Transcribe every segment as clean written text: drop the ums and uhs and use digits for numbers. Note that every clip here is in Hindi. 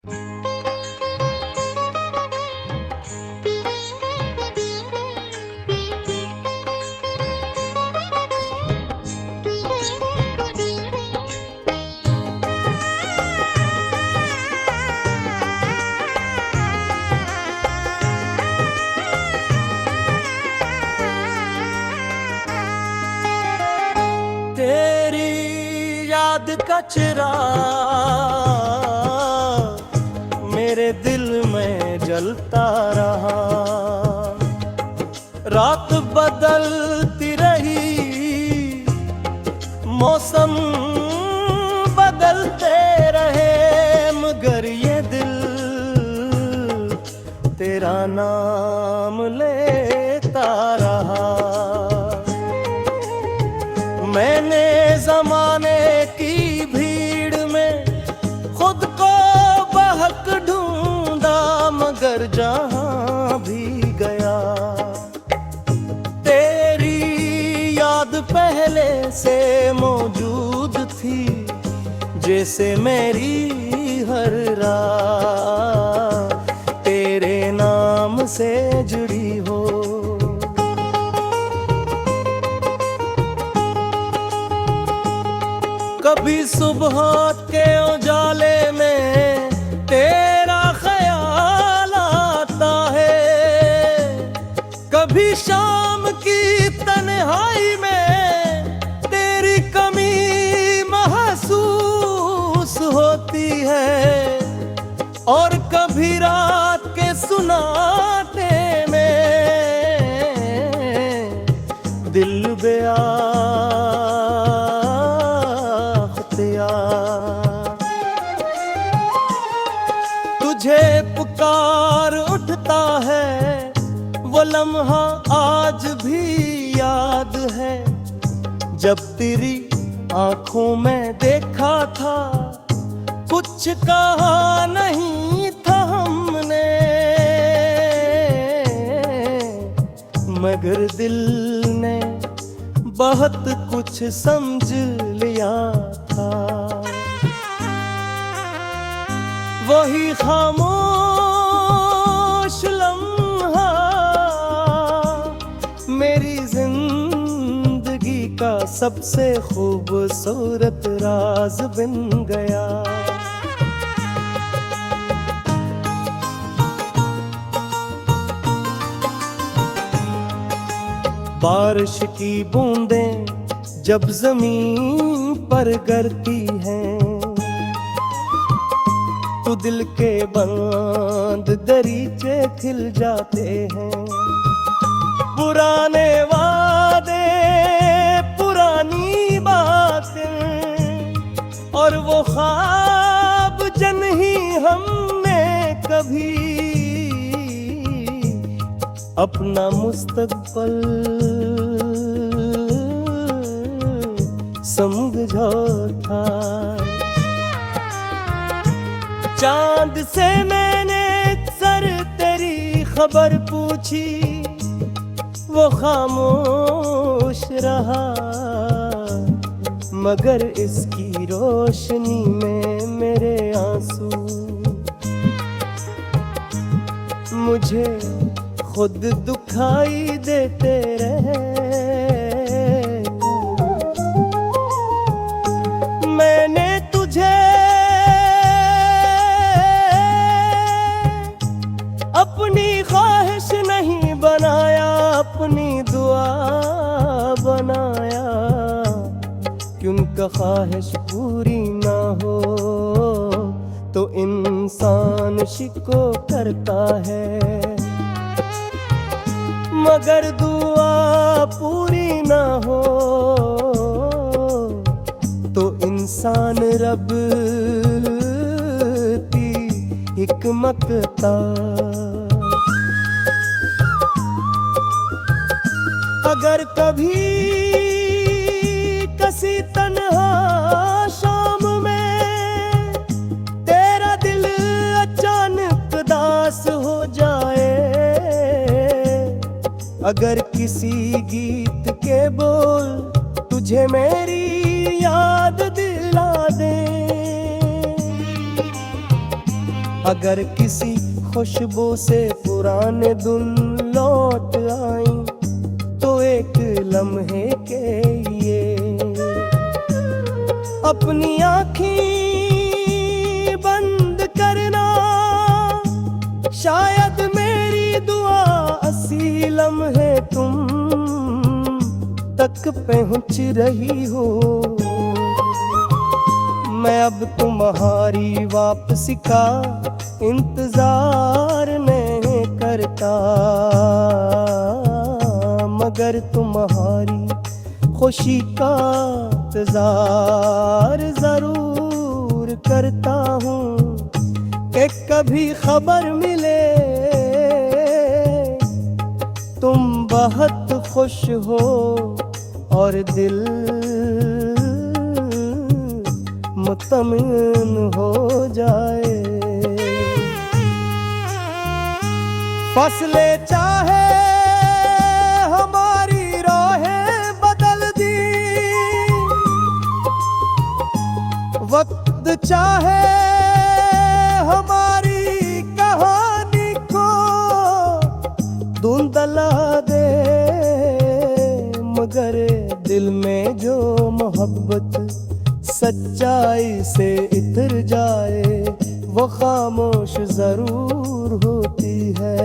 तेरी याद का चिराग मेरे दिल में जलता रहा। रात बदलती रही, मौसम बदलते रहे, मगर ये दिल तेरा नाम लेता रहा। मैंने ज़माने की भीड़ में खुद को बहक ढूंढा, मगर जहां भी गया तेरी याद पहले से मौजूद थी, जैसे मेरी हर रात तेरे नाम से जुड़ी हो। कभी सुबह के उजाले में तेरा ख्याल आता है, कभी शाम की तन्हाई में तेरी कमी महसूस होती है, और कभी रात के सुनाते में दिल तुझे पुकार उठता है, वो लम्हा आज भी याद है, जब तेरी आंखों में देखा था, कुछ कहा नहीं था हमने, मगर दिल ने बहुत कुछ समझ लिया था। वही खामोश लम्हा मेरी जिंदगी का सबसे खूबसूरत राज बन गया। बारिश की बूंदें जब जमीन पर गिरती हैं, तो दिल के बंद दरीचे खिल जाते हैं। पुराने वादे, पुरानी बातें, और वो ख्वाब जन ही हमने कभी अपना मुस्तकबल समझा था। चांद से मैंने सर तेरी खबर पूछी, वो खामोश रहा, मगर इसकी रोशनी में मेरे आंसू मुझे खुद दुखाई देते रहे। मैंने तुझे अपनी ख्वाहिश नहीं बनाया, अपनी दुआ बनाया, क्योंकि ख्वाहिश पूरी ना हो तो इंसान शिको करता है, मगर दुआ पूरी ना हो तो इंसान रब की हिकमत ता। अगर कभी किसी तन्हा शाम में तेरा दिल अचानक दास हो जाए, अगर किसी गीत के बोल तुझे मेरी याद दिला दे, अगर किसी खुशबू से पुराने दिन लौट आई तो एक लम्हे के लिए अपनी आँखें बंद करना। शायद मेरी दुआ असी लम्हे तुम तक पहुँच रही हो। मैं अब तुम्हारी वापसी का इंतजार नहीं करता, मगर तुम्हारी खुशी का इंतजार जरूर करता हूँ कि कभी खबर मिले तुम बहुत खुश हो और दिल मुतमईन हो जाए। फसले चाहे हमारी राहें बदल दी, वक्त चाहे हमारी कहानी को धुंधला दे, मगर दिल में जो मोहब्बत सच्चाई से इतर जाए वो खामोश जरूर होती है,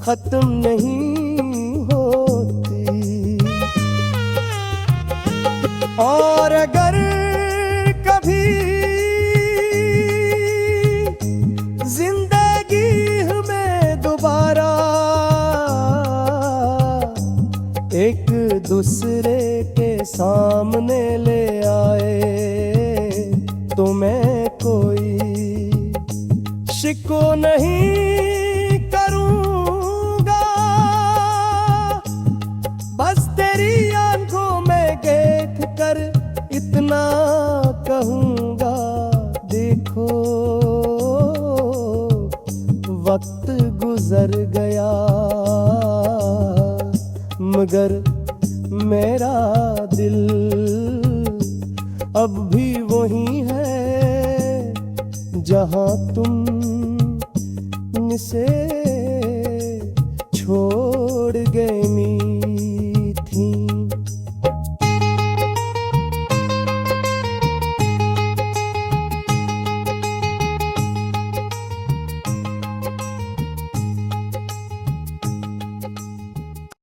खत्म नहीं होती। और अगर कभी जिंदगी हमें दोबारा एक दूसरे के सामने ले आए तो मैं कोई शिको नहीं करूंगा, बस तेरी आंखों में देख कर इतना कहूंगा, देखो वक्त गुजर गया मगर मेरा दिल अब भी वही है जहां तुम